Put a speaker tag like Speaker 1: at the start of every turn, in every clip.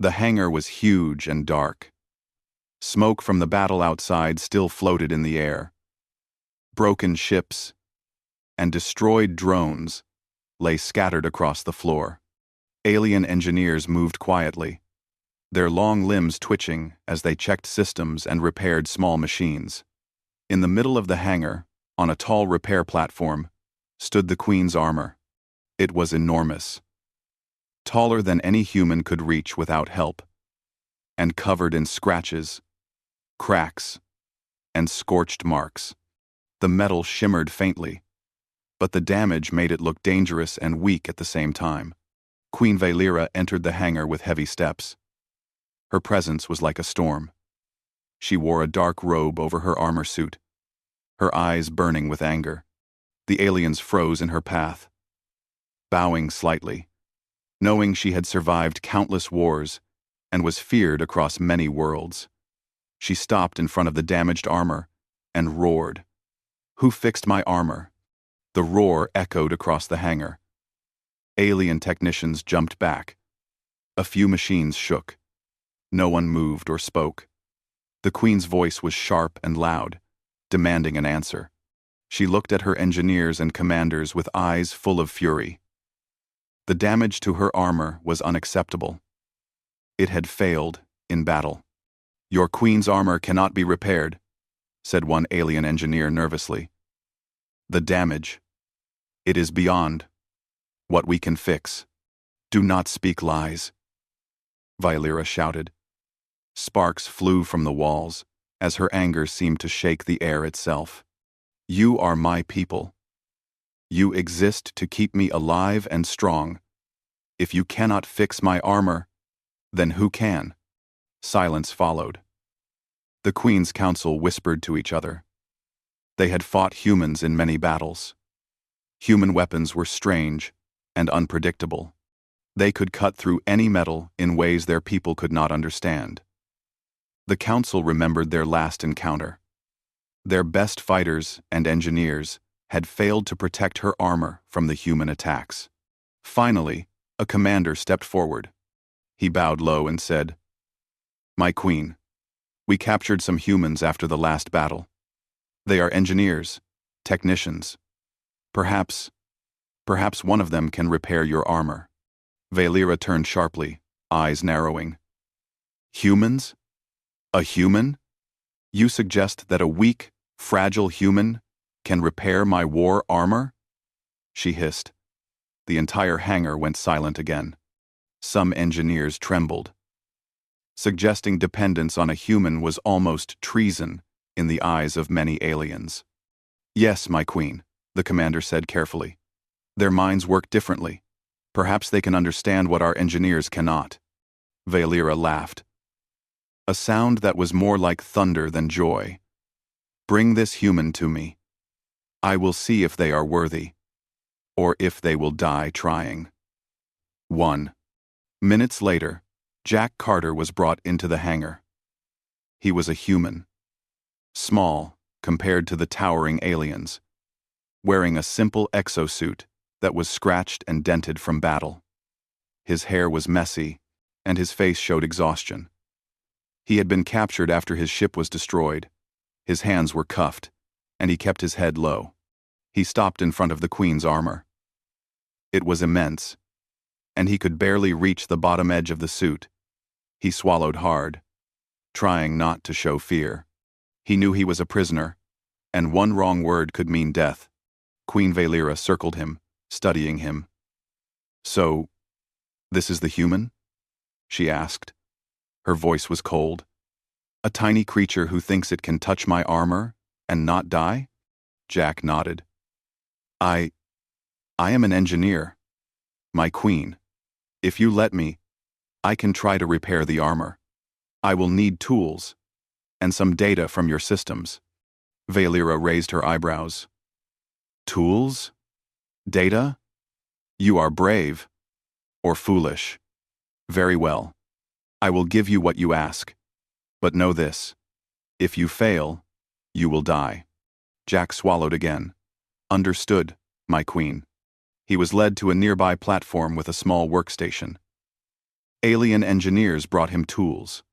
Speaker 1: The hangar was huge and dark. Smoke from the battle outside still floated in the air. Broken ships and destroyed drones lay scattered across the floor. Alien engineers moved quietly, their long limbs twitching as they checked systems and repaired small machines. In the middle of the hangar, on a tall repair platform, stood the Queen's armor. It was enormous, taller than any human could reach without help, and covered in scratches, cracks, and scorched marks. The metal shimmered faintly, but the damage made it look dangerous and weak at the same time. Queen Valera entered the hangar with heavy steps. Her presence was like a storm. She wore a dark robe over her armor suit, her eyes burning with anger. The aliens froze in her path, bowing slightly, knowing she had survived countless wars and was feared across many worlds. She stopped in front of the damaged armor and roared. "Who fixed my armor?" The roar echoed across the hangar. Alien technicians jumped back. A few machines shook. No one moved or spoke. The Queen's voice was sharp and loud, demanding an answer. She looked at her engineers and commanders with eyes full of fury. The damage to her armor was unacceptable. It had failed in battle. "Your Queen's armor cannot be repaired," said one alien engineer nervously. "The damage. It is beyond what we can fix." "Do not speak lies," Valera shouted. Sparks flew from the walls as her anger seemed to shake the air itself. "You are my people. You exist to keep me alive and strong. If you cannot fix my armor, then who can?" Silence followed. The Queen's Council whispered to each other. They had fought humans in many battles. Human weapons were strange and unpredictable. They could cut through any metal in ways their people could not understand. The Council remembered their last encounter. Their best fighters and engineers had failed to protect her armor from the human attacks. Finally, a commander stepped forward. He bowed low and said, "My Queen, we captured some humans after the last battle. They are engineers, technicians. Perhaps one of them can repair your armor." Valera turned sharply, eyes narrowing. "Humans? A human? You suggest that a weak, fragile human can repair my war armor?" She hissed. The entire hangar went silent again. Some engineers trembled. Suggesting dependence on a human was almost treason in the eyes of many aliens. "Yes, my Queen," the commander said carefully. "Their minds work differently. Perhaps they can understand what our engineers cannot." Valera laughed. A sound that was more like thunder than joy. "Bring this human to me. I will see if they are worthy, or if they will die trying." 1. Minutes later, Jack Carter was brought into the hangar. He was a human. Small compared to the towering aliens, wearing a simple exosuit that was scratched and dented from battle. His hair was messy, and his face showed exhaustion. He had been captured after his ship was destroyed. His hands were cuffed, and he kept his head low. He stopped in front of the Queen's armor. It was immense, and he could barely reach the bottom edge of the suit. He swallowed hard, trying not to show fear. He knew he was a prisoner, and one wrong word could mean death. Queen Valera circled him, studying him. "So, this is the human?" she asked. Her voice was cold. "A tiny creature who thinks it can touch my armor and not die?" Jack nodded. I am an engineer. My Queen, if you let me, I can try to repair the armor. I will need tools and some data from your systems." Valera raised her eyebrows. "Tools? Data? You are brave. Or foolish. Very well. I will give you what you ask. But know this. If you fail, you will die." Jack swallowed again. "Understood, my Queen." He was led to a nearby platform with a small workstation. Alien engineers brought him tools,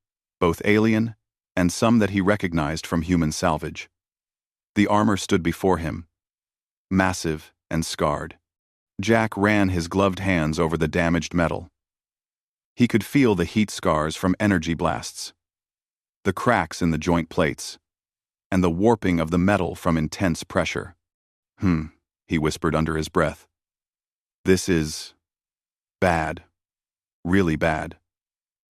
Speaker 1: both alien and some that he recognized from human salvage. The armor stood before him, massive and scarred. Jack ran his gloved hands over the damaged metal. He could feel the heat scars from energy blasts, the cracks in the joint plates, and the warping of the metal from intense pressure. He whispered under his breath. This is bad, really bad.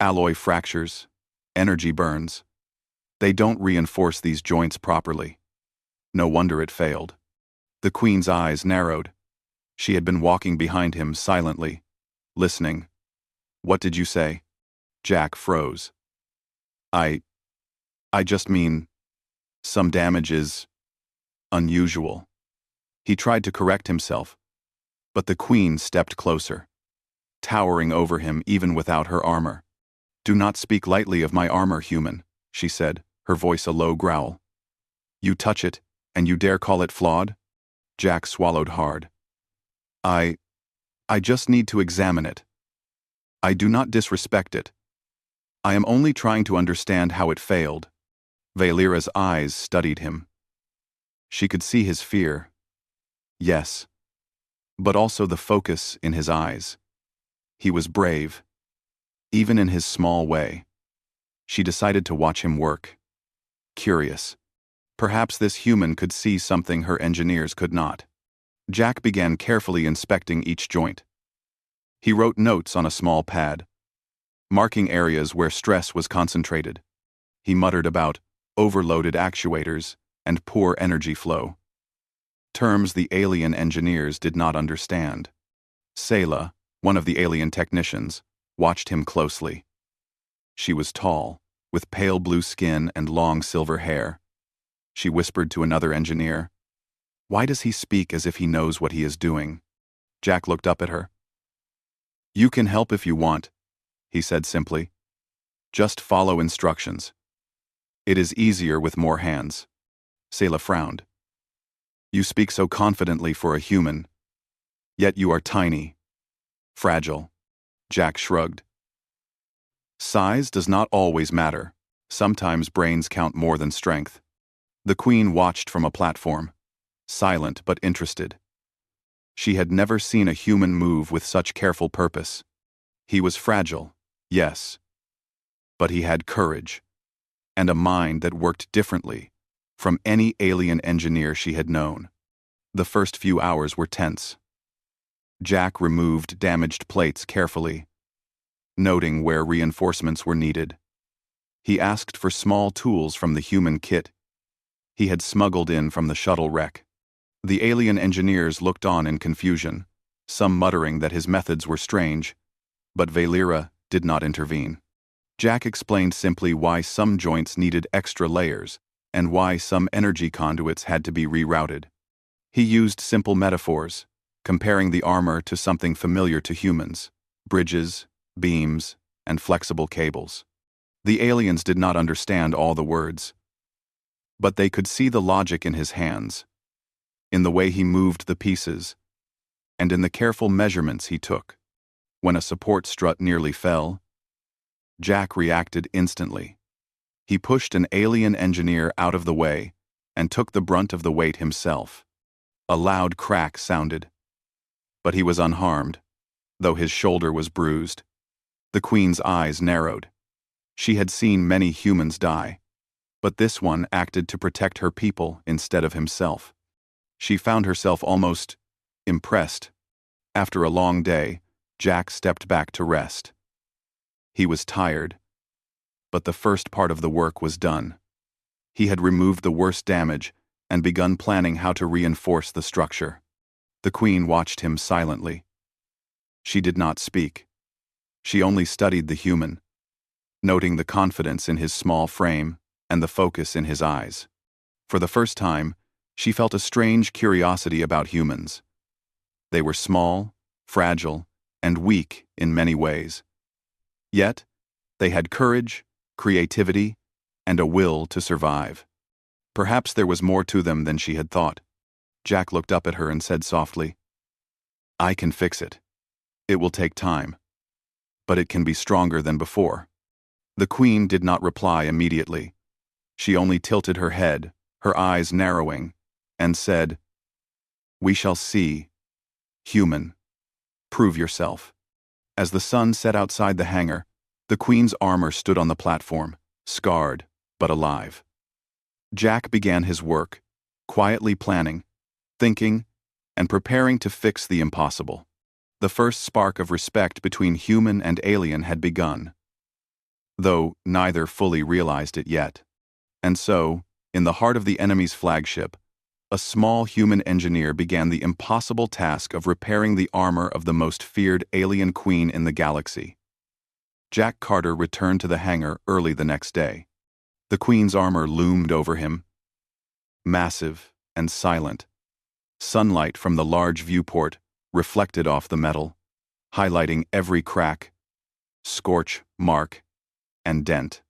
Speaker 1: Alloy fractures, energy burns. They don't reinforce these joints properly. No wonder it failed. The Queen's eyes narrowed. She had been walking behind him silently, listening. What did you say? Jack froze. I just mean, some damage is unusual. He tried to correct himself, but the Queen stepped closer, towering over him even without her armor. Do not speak lightly of my armor, human, she said, her voice a low growl. You touch it, and you dare call it flawed? Jack swallowed hard. I just need to examine it. I do not disrespect it. I am only trying to understand how it failed. Valera's eyes studied him. She could see his fear. Yes, but also the focus in his eyes. He was brave, even in his small way. She decided to watch him work. Curious. Perhaps this human could see something her engineers could not. Jack began carefully inspecting each joint. He wrote notes on a small pad, marking areas where stress was concentrated. He muttered about overloaded actuators and poor energy flow, terms the alien engineers did not understand. Sayla, one of the alien technicians, watched him closely. She was tall, with pale blue skin and long silver hair. She whispered to another engineer, "Why does he speak as if he knows what he is doing?" Jack looked up at her. "You can help if you want," he said simply. "Just follow instructions. It is easier with more hands." Sayla frowned. "You speak so confidently for a human, yet you are tiny, fragile." Jack shrugged. Size does not always matter. Sometimes brains count more than strength. The Queen watched from a platform, silent but interested. She had never seen a human move with such careful purpose. He was fragile, yes, but he had courage, and a mind that worked differently from any alien engineer she had known. The first few hours were tense. Jack removed damaged plates carefully, noting where reinforcements were needed. He asked for small tools from the human kit he had smuggled in from the shuttle wreck. The alien engineers looked on in confusion, some muttering that his methods were strange, but Valera did not intervene. Jack explained simply why some joints needed extra layers and why some energy conduits had to be rerouted. He used simple metaphors, comparing the armor to something familiar to humans: bridges, beams, and flexible cables. The aliens did not understand all the words, but they could see the logic in his hands, in the way he moved the pieces, and in the careful measurements he took. When a support strut nearly fell, Jack reacted instantly. He pushed an alien engineer out of the way and took the brunt of the weight himself. A loud crack sounded, but he was unharmed, though his shoulder was bruised. The Queen's eyes narrowed. She had seen many humans die, but this one acted to protect her people instead of himself. She found herself almost impressed. After a long day, Jack stepped back to rest. He was tired, but the first part of the work was done. He had removed the worst damage and begun planning how to reinforce the structure. The Queen watched him silently. She did not speak. She only studied the human, noting the confidence in his small frame and the focus in his eyes. For the first time, she felt a strange curiosity about humans. They were small, fragile, and weak in many ways. Yet, they had courage, creativity, and a will to survive. Perhaps there was more to them than she had thought. Jack looked up at her and said softly, "I can fix it. It will take time." but it can be stronger than before. The queen did not reply immediately. She only tilted her head, her eyes narrowing, and said, "We shall see. Human, prove yourself." As the sun set outside the hangar, the queen's armor stood on the platform, scarred but alive. Jack began his work, quietly planning, thinking, and preparing to fix the impossible. The first spark of respect between human and alien had begun, though neither fully realized it yet. And so, in the heart of the enemy's flagship, a small human engineer began the impossible task of repairing the armor of the most feared alien queen in the galaxy. Jack Carter returned to the hangar early the next day. The queen's armor loomed over him, massive and silent. Sunlight from the large viewport reflected off the metal, highlighting every crack, scorch, mark, and dent.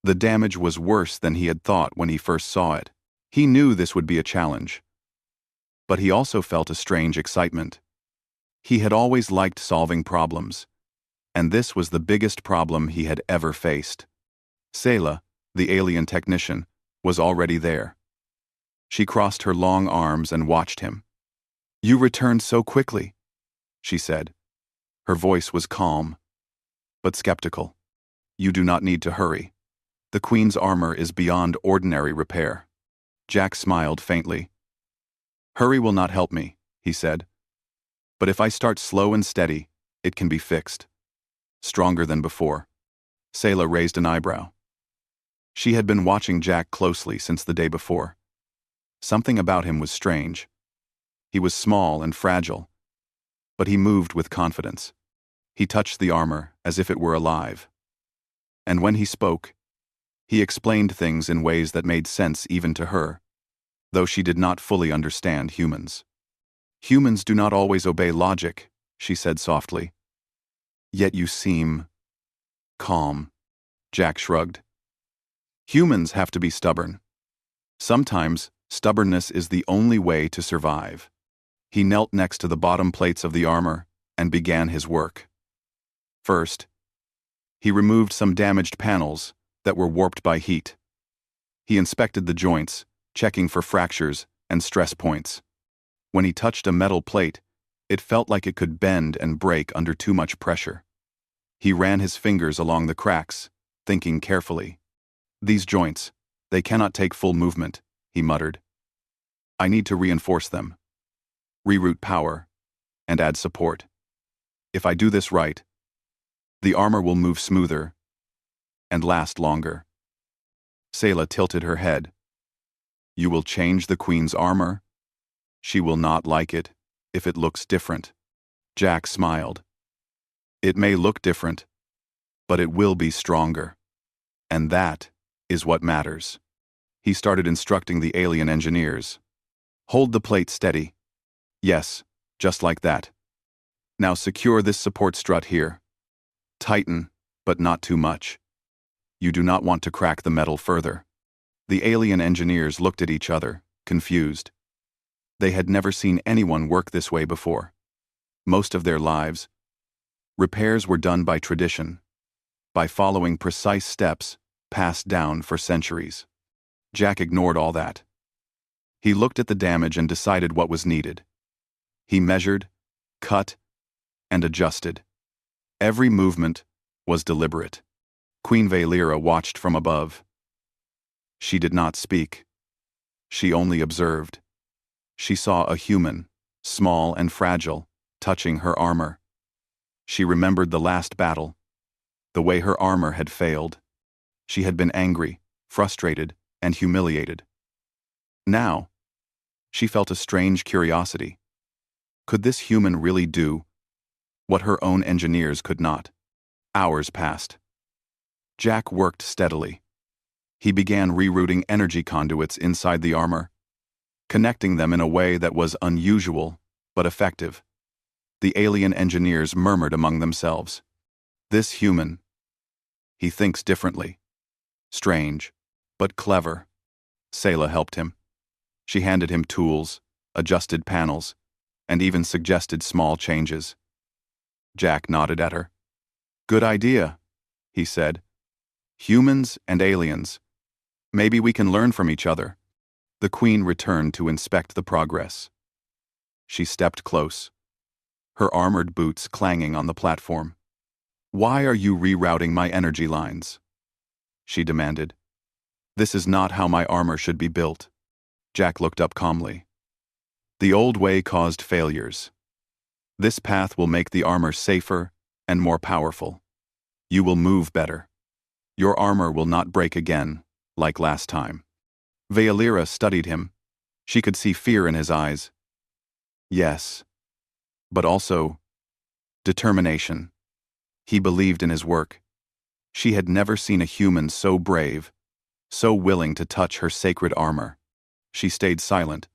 Speaker 1: The damage was worse than he had thought when he first saw it. He knew this would be a challenge, but he also felt a strange excitement. He had always liked solving problems, and this was the biggest problem he had ever faced. Sayla, the alien technician, was already there. She crossed her long arms and watched him. "You returned so quickly," she said. Her voice was calm, but skeptical. "You do not need to hurry. The queen's armor is beyond ordinary repair." Jack smiled faintly. "Hurry will not help me," he said. "But if I start slow and steady, it can be fixed. Stronger than before." Sayla raised an eyebrow. She had been watching Jack closely since the day before. Something about him was strange. He was small and fragile, but he moved with confidence. He touched the armor as if it were alive. And when he spoke, he explained things in ways that made sense even to her, though she did not fully understand humans. "Humans do not always obey logic," she said softly. "Yet you seem calm." Jack shrugged. "Humans have to be stubborn. Sometimes stubbornness is the only way to survive." He knelt next to the bottom plates of the armor and began his work. First, he removed some damaged panels that were warped by heat. He inspected the joints, checking for fractures and stress points. When he touched a metal plate, it felt like it could bend and break under too much pressure. He ran his fingers along the cracks, thinking carefully. "These joints, they cannot take full movement," he muttered. "I need to reinforce them, reroute power, and add support. If I do this right, the armor will move smoother and last longer." Sayla tilted her head. "You will change the queen's armor? She will not like it if it looks different." Jack smiled. "It may look different, but it will be stronger. And that is what matters." He started instructing the alien engineers. "Hold the plate steady. Yes, just like that. Now secure this support strut here. Tighten, but not too much. You do not want to crack the metal further." The alien engineers looked at each other, confused. They had never seen anyone work this way before. Most of their lives, repairs were done by tradition, by following precise steps passed down for centuries. Jack ignored all that. He looked at the damage and decided what was needed. He measured, cut, and adjusted. Every movement was deliberate. Queen Valera watched from above. She did not speak. She only observed. She saw a human, small and fragile, touching her armor. She remembered the last battle, the way her armor had failed. She had been angry, frustrated, and humiliated. Now, she felt a strange curiosity. Could this human really do what her own engineers could not? Hours passed. Jack worked steadily. He began rerouting energy conduits inside the armor, connecting them in a way that was unusual but effective. The alien engineers murmured among themselves. "This human, he thinks differently. Strange, but clever." Sayla helped him. She handed him tools, adjusted panels, and even suggested small changes. Jack nodded at her. Good idea, he said. Humans and aliens. Maybe we can learn from each other. The Queen returned to inspect the progress. She stepped close, her armored boots clanging on the platform. Why are you rerouting my energy lines? She demanded. This is not how my armor should be built. Jack looked up calmly. The old way caused failures. This path will make the armor safer and more powerful. You will move better. Your armor will not break again, like last time. Valeera studied him. She could see fear in his eyes. Yes, but also determination. He believed in his work. She had never seen a human so brave, so willing to touch her sacred armor. She stayed silent,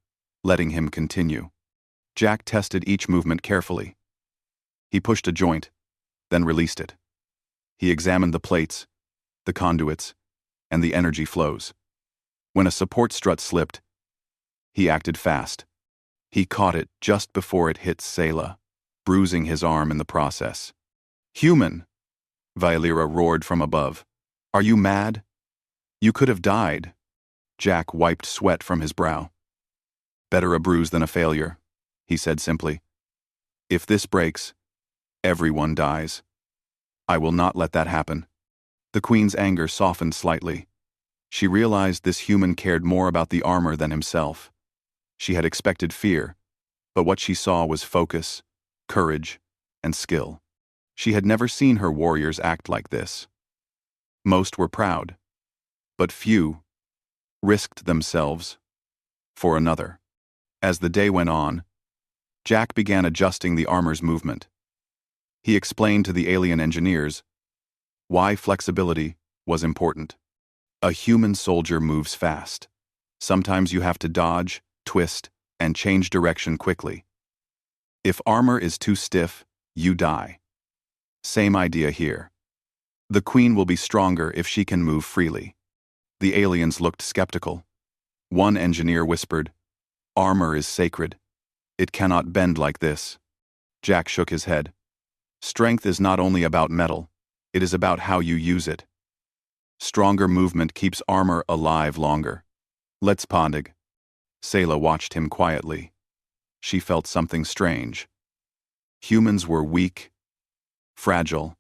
Speaker 1: letting him continue. Jack tested each movement carefully. He pushed a joint, then released it. He examined the plates, the conduits, and the energy flows. When a support strut slipped, he acted fast. He caught it just before it hit Selah, bruising his arm in the process. Human! Valeera roared from above. Are you mad? You could have died. Jack wiped sweat from his brow. Better a bruise than a failure, he said simply. If this breaks, everyone dies. I will not let that happen. The Queen's anger softened slightly. She realized this human cared more about the armor than himself. She had expected fear, but what she saw was focus, courage, and skill. She had never seen her warriors act like this. Most were proud, but few risked themselves for another. As the day went on, Jack began adjusting the armor's movement. He explained to the alien engineers why flexibility was important. A human soldier moves fast. Sometimes you have to dodge, twist, and change direction quickly. If armor is too stiff, you die. Same idea here. The Queen will be stronger if she can move freely. The aliens looked skeptical. One engineer whispered, "Armor is sacred. It cannot bend like this." Jack shook his head. Strength is not only about metal, it is about how you use it. Stronger movement keeps armor alive longer. Let's pondig. Selah watched him quietly. She felt something strange. Humans were weak, fragile,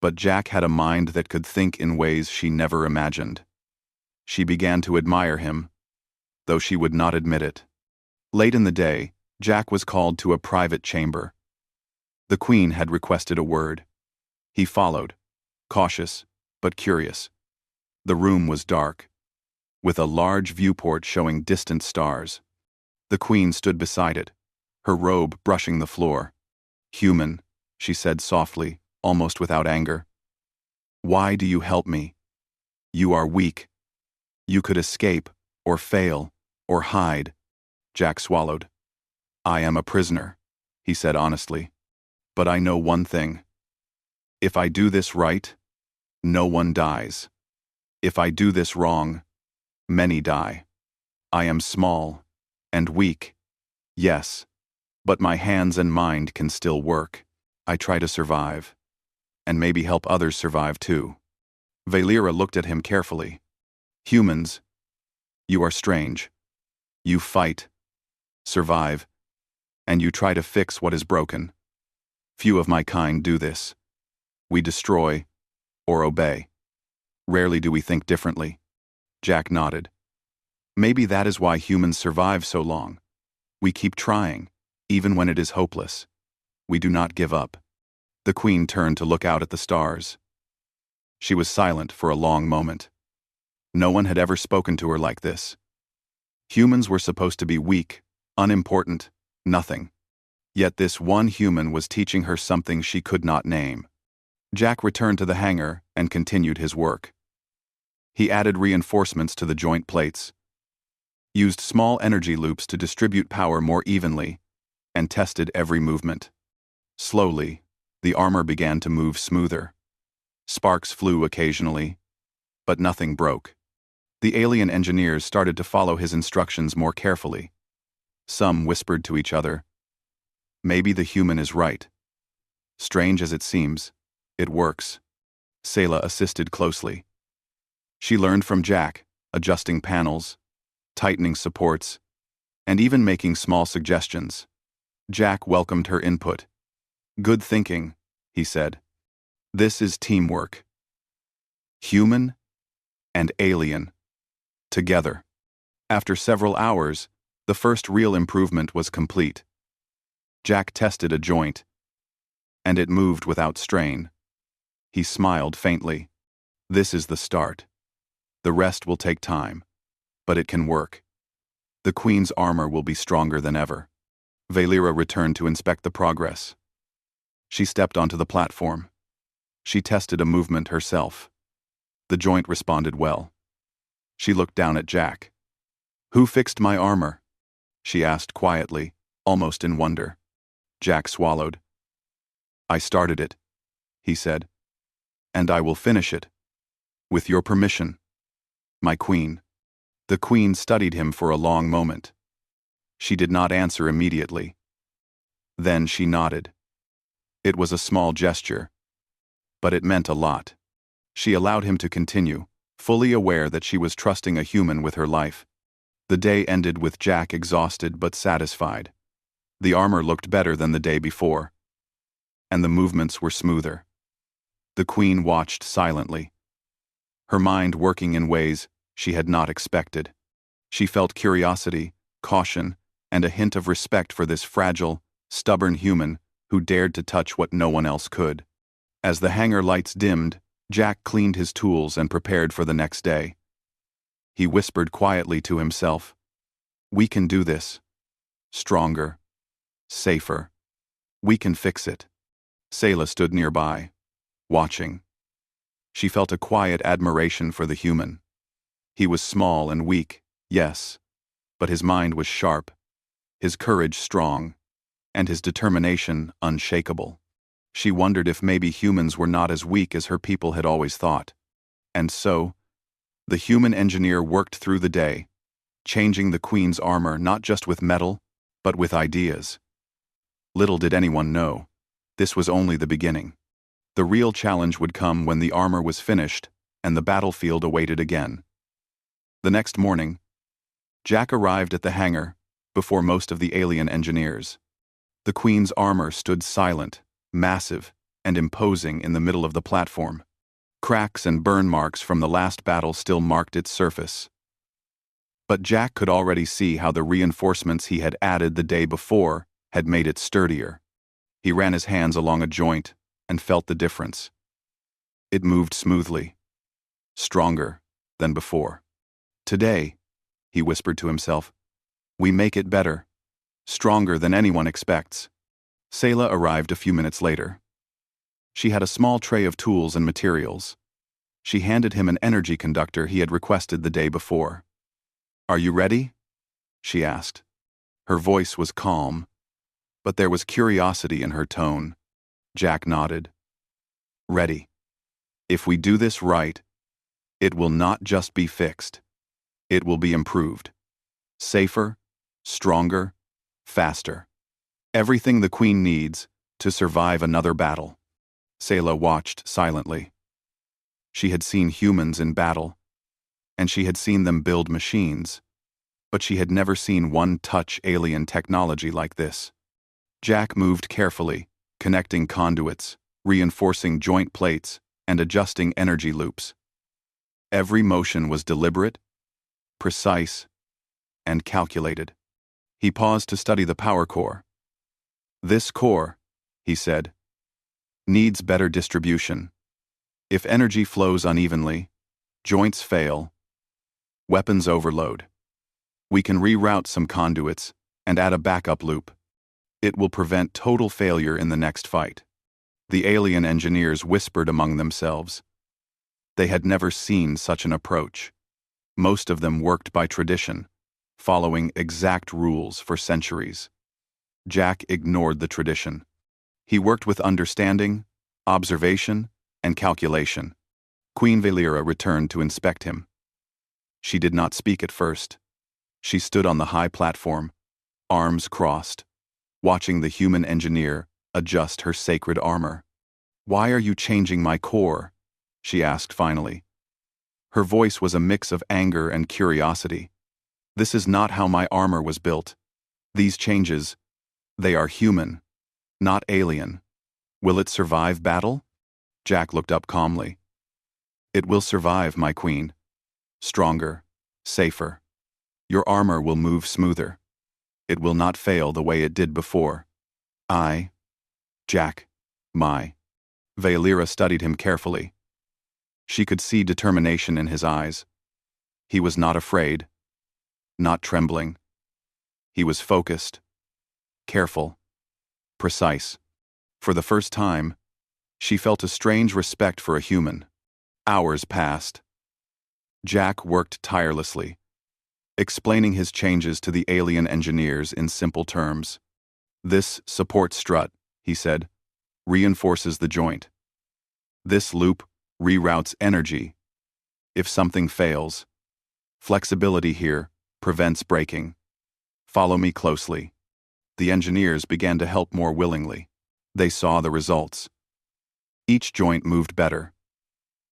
Speaker 1: but Jack had a mind that could think in ways she never imagined. She began to admire him, though she would not admit it. Late in the day, Jack was called to a private chamber. The Queen had requested a word. He followed, cautious but curious. The room was dark, with a large viewport showing distant stars. The Queen stood beside it, her robe brushing the floor. "Human," she said softly, almost without anger. "Why do you help me? You are weak. You could escape, or fail, or hide." Jack swallowed. "I am a prisoner," he said honestly. "But I know one thing. If I do this right, no one dies. If I do this wrong, many die. I am small and weak, yes, but my hands and mind can still work. I try to survive, and maybe help others survive too." Valeera looked at him carefully. "Humans, you are strange. You fight, survive, and you try to fix what is broken. Few of my kind do this. We destroy or obey. Rarely do we think differently." Jack nodded. "Maybe that is why humans survive so long. We keep trying, even when it is hopeless. We do not give up." The Queen turned to look out at the stars. She was silent for a long moment. No one had ever spoken to her like this. Humans were supposed to be weak, unimportant, nothing. Yet this one human was teaching her something she could not name. Jack returned to the hangar and continued his work. He added reinforcements to the joint plates, used small energy loops to distribute power more evenly, and tested every movement. Slowly, the armor began to move smoother. Sparks flew occasionally, but nothing broke. The alien engineers started to follow his instructions more carefully. Some whispered to each other, "Maybe the human is right. Strange as it seems, It works. Sayla assisted closely. She learned from Jack, adjusting panels, tightening supports, and even making small suggestions. Jack welcomed her input. Good thinking, he said. This is teamwork. Human and alien. Together. After several hours, the first real improvement was complete. Jack tested a joint, and it moved without strain. He smiled faintly. This is the start. The rest will take time, but it can work. The Queen's armor will be stronger than ever. Valera returned to inspect the progress. She stepped onto the platform. She tested a movement herself. The joint responded well. She looked down at Jack. Who fixed my armor? She asked quietly, almost in wonder. Jack swallowed. I started it, he said. And I will finish it. With your permission. My queen. The queen studied him for a long moment. She did not answer immediately. Then she nodded. It was a small gesture, but it meant a lot. She allowed him to continue, fully aware that she was trusting a human with her life. The day ended with Jack exhausted but satisfied. The armor looked better than the day before, and the movements were smoother. The queen watched silently, her mind working in ways she had not expected. She felt curiosity, caution, and a hint of respect for this fragile, stubborn human who dared to touch what no one else could. As the hangar lights dimmed, Jack cleaned his tools and prepared for the next day. He whispered quietly to himself, "We can do this. Stronger. Safer. We can fix it." Sayla stood nearby, watching. She felt a quiet admiration for the human. He was small and weak, yes, but his mind was sharp, his courage strong, and his determination unshakable. She wondered if maybe humans were not as weak as her people had always thought. And so, the human engineer worked through the day, changing the Queen's armor not just with metal, but with ideas. Little did anyone know, this was only the beginning. The real challenge would come when the armor was finished and the battlefield awaited again. The next morning, Jack arrived at the hangar before most of the alien engineers. The Queen's armor stood silent, massive, and imposing in the middle of the platform. Cracks and burn marks from the last battle still marked its surface. But Jack could already see how the reinforcements he had added the day before had made it sturdier. He ran his hands along a joint and felt the difference. It moved smoothly, stronger than before. Today, he whispered to himself, we make it better, stronger than anyone expects. Sayla arrived a few minutes later. She had a small tray of tools and materials. She handed him an energy conductor he had requested the day before. Are you ready? She asked. Her voice was calm, but there was curiosity in her tone. Jack nodded. Ready. If we do this right, it will not just be fixed. It will be improved. Safer, stronger, faster. Everything the Queen needs to survive another battle. Sayla watched silently. She had seen humans in battle, and she had seen them build machines, but she had never seen one-touch alien technology like this. Jack moved carefully, connecting conduits, reinforcing joint plates, and adjusting energy loops. Every motion was deliberate, precise, and calculated. He paused to study the power core. This core, he said, needs better distribution. If energy flows unevenly, joints fail, weapons overload. We can reroute some conduits and add a backup loop. It will prevent total failure in the next fight. The alien engineers whispered among themselves. They had never seen such an approach. Most of them worked by tradition, following exact rules for centuries. Jack ignored the tradition. He worked with understanding, observation, and calculation. Queen Valera returned to inspect him. She did not speak at first. She stood on the high platform, arms crossed, watching the human engineer adjust her sacred armor. Why are you changing my core? She asked finally. Her voice was a mix of anger and curiosity. This is not how my armor was built. These changes, they are human, not alien. Will it survive battle? Jack looked up calmly. It will survive, my queen. Stronger, safer. Your armor will move smoother. It will not fail the way it did before. Jack, my. Valera studied him carefully. She could see determination in his eyes. He was not afraid, not trembling. He was focused, careful, precise. For the first time, she felt a strange respect for a human. Hours passed. Jack worked tirelessly, explaining his changes to the alien engineers in simple terms. This support strut, he said, reinforces the joint. This loop reroutes energy. If something fails, flexibility here prevents breaking. Follow me closely. The engineers began to help more willingly. They saw the results. Each joint moved better.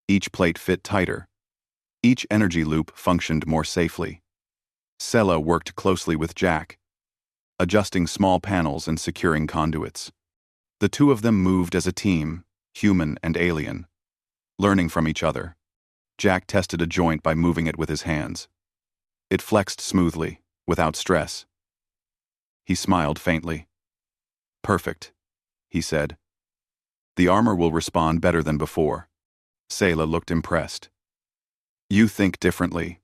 Speaker 1: Each plate fit tighter. Each energy loop functioned more safely. Sela worked closely with Jack, adjusting small panels and securing conduits. The two of them moved as a team, human and alien, learning from each other. Jack tested a joint by moving it with his hands. It flexed smoothly, without stress. He smiled faintly. Perfect, he said. The armor will respond better than before. Sela looked impressed. You think differently.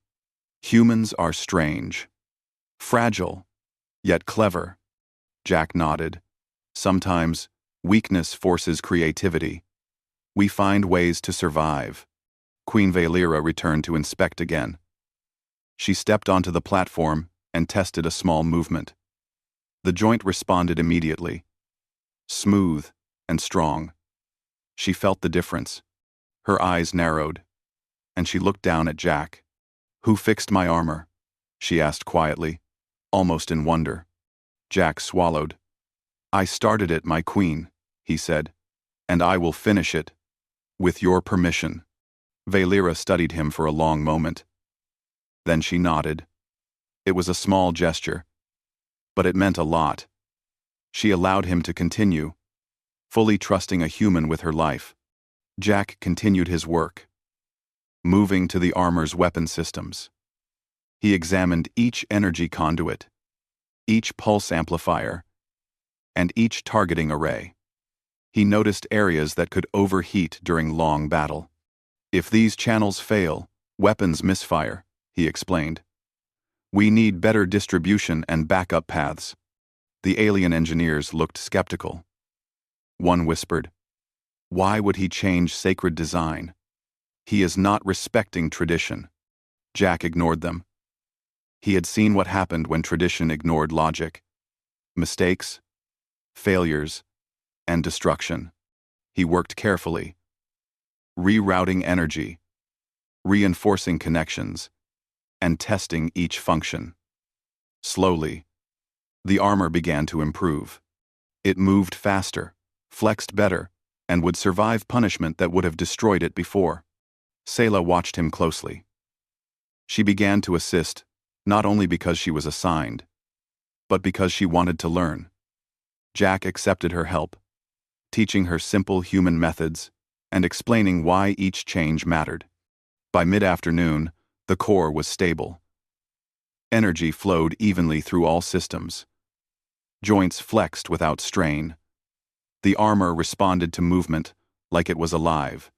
Speaker 1: Humans are strange. Fragile, yet clever. Jack nodded. Sometimes, weakness forces creativity. We find ways to survive. Queen Valera returned to inspect again. She stepped onto the platform and tested a small movement. The joint responded immediately. Smooth and strong. She felt the difference. Her eyes narrowed, and she looked down at Jack. Who fixed my armor? She asked quietly, almost in wonder. Jack swallowed. I started it, my queen, he said, and I will finish it. With your permission. Valera studied him for a long moment. Then she nodded. It was a small gesture, but it meant a lot. She allowed him to continue, fully trusting a human with her life. Jack continued his work, moving to the armor's weapon systems. He examined each energy conduit, each pulse amplifier, and each targeting array. He noticed areas that could overheat during long battle. If these channels fail, weapons misfire, he explained. We need better distribution and backup paths. The alien engineers looked skeptical. One whispered, why would he change sacred design? He is not respecting tradition. Jack ignored them. He had seen what happened when tradition ignored logic. Mistakes, failures, and destruction. He worked carefully, rerouting energy, reinforcing connections, and testing each function. Slowly, the armor began to improve. It moved faster, flexed better, and would survive punishment that would have destroyed it before. Sela watched him closely. She began to assist, not only because she was assigned, but because she wanted to learn. Jack accepted her help, teaching her simple human methods and explaining why each change mattered. By mid-afternoon, the core was stable. Energy flowed evenly through all systems. Joints flexed without strain. The armor responded to movement like it was alive.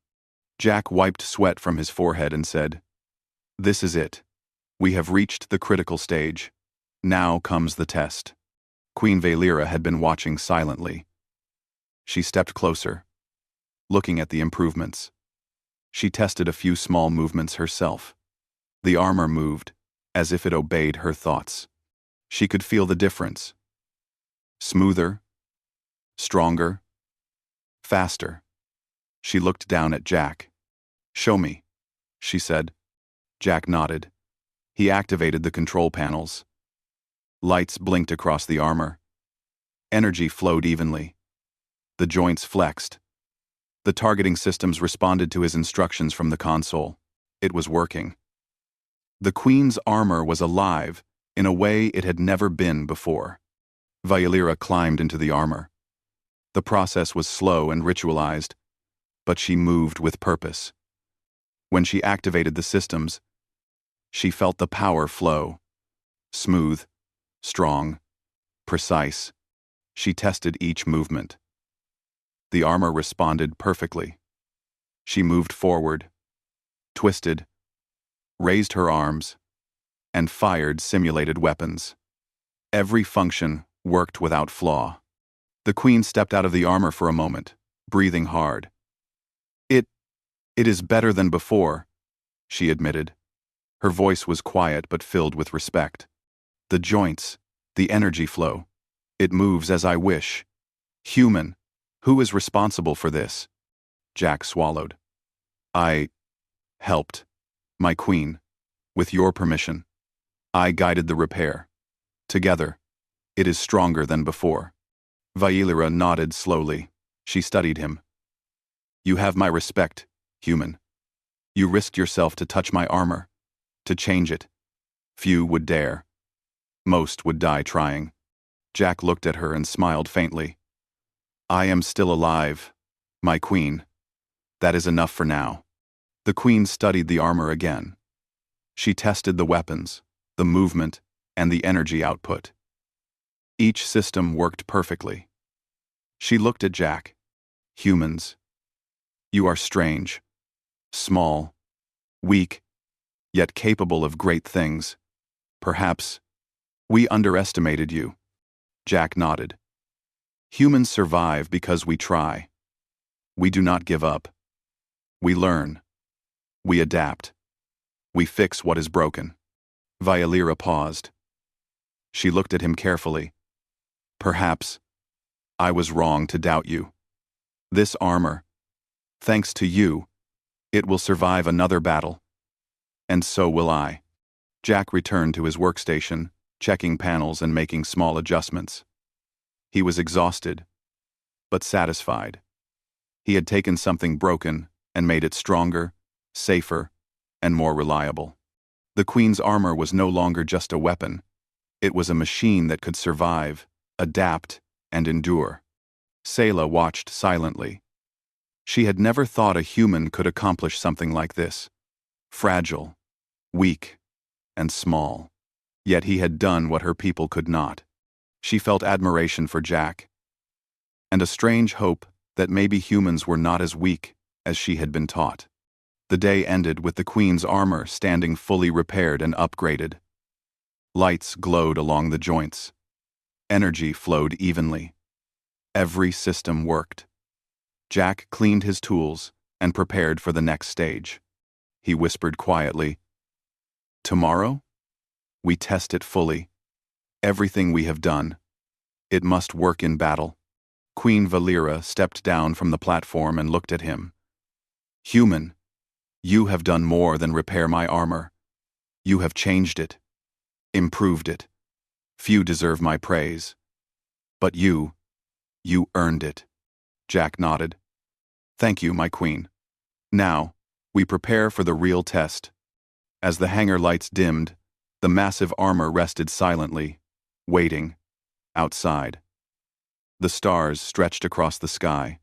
Speaker 1: Jack wiped sweat from his forehead and said, "This is it. We have reached the critical stage. Now comes the test." Queen Valera had been watching silently. She stepped closer, looking at the improvements. She tested a few small movements herself. The armor moved, as if it obeyed her thoughts. She could feel the difference. Smoother, stronger, faster. She looked down at Jack. "Show me," she said. Jack nodded. He activated the control panels. Lights blinked across the armor. Energy flowed evenly. The joints flexed. The targeting systems responded to his instructions from the console. It was working. The Queen's armor was alive in a way it had never been before. Violyra climbed into the armor. The process was slow and ritualized, but she moved with purpose. When she activated the systems, she felt the power flow. Smooth, strong, precise. She tested each movement. The armor responded perfectly. She moved forward, twisted, raised her arms, and fired simulated weapons. Every function worked without flaw. The Queen stepped out of the armor for a moment, breathing hard. It is better than before, she admitted. Her voice was quiet but filled with respect. The joints, the energy flow. It moves as I wish. Human, who is responsible for this? Jack swallowed. I helped, my Queen, with your permission. I guided the repair. Together, it is stronger than before. Violyra nodded slowly. She studied him. You have my respect, human. You risked yourself to touch my armor, to change it. Few would dare. Most would die trying. Jack looked at her and smiled faintly. I am still alive, my Queen. That is enough for now. The Queen studied the armor again. She tested the weapons, the movement, and the energy output. Each system worked perfectly. She looked at Jack. Humans. You are strange. Small. Weak. Yet capable of great things. Perhaps we underestimated you. Jack nodded. Humans survive because we try. We do not give up. We learn. We adapt. We fix what is broken. Violyra paused. She looked at him carefully. Perhaps I was wrong to doubt you. This armor, thanks to you, it will survive another battle. And so will I. Jack returned to his workstation, checking panels and making small adjustments. He was exhausted, but satisfied. He had taken something broken and made it stronger, safer, and more reliable. The Queen's armor was no longer just a weapon. It was a machine that could survive, adapt, and endure. Sayla watched silently. She had never thought a human could accomplish something like this. Fragile, weak, and small. Yet he had done what her people could not. She felt admiration for Jack, and a strange hope that maybe humans were not as weak as she had been taught. The day ended with the Queen's armor standing fully repaired and upgraded. Lights glowed along the joints. Energy flowed evenly. Every system worked. Jack cleaned his tools and prepared for the next stage. He whispered quietly, "Tomorrow, we test it fully. Everything we have done. It must work in battle." Queen Violyra stepped down from the platform and looked at him. "Human, you have done more than repair my armor. You have changed it, improved it. Few deserve my praise. But you earned it." Jack nodded. "Thank you, my Queen. Now, we prepare for the real test." As the hangar lights dimmed, the massive armor rested silently, waiting, outside. The stars stretched across the sky.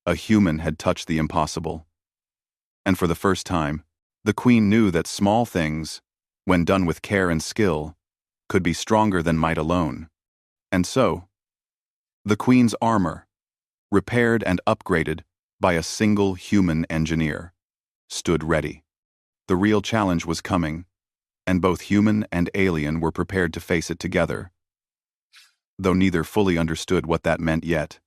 Speaker 1: A human had touched the impossible. And for the first time, the Queen knew that small things, when done with care and skill, could be stronger than might alone. And so, the Queen's armor, repaired and upgraded by a single human engineer, stood ready. The real challenge was coming, and both human and alien were prepared to face it together, though neither fully understood what that meant yet.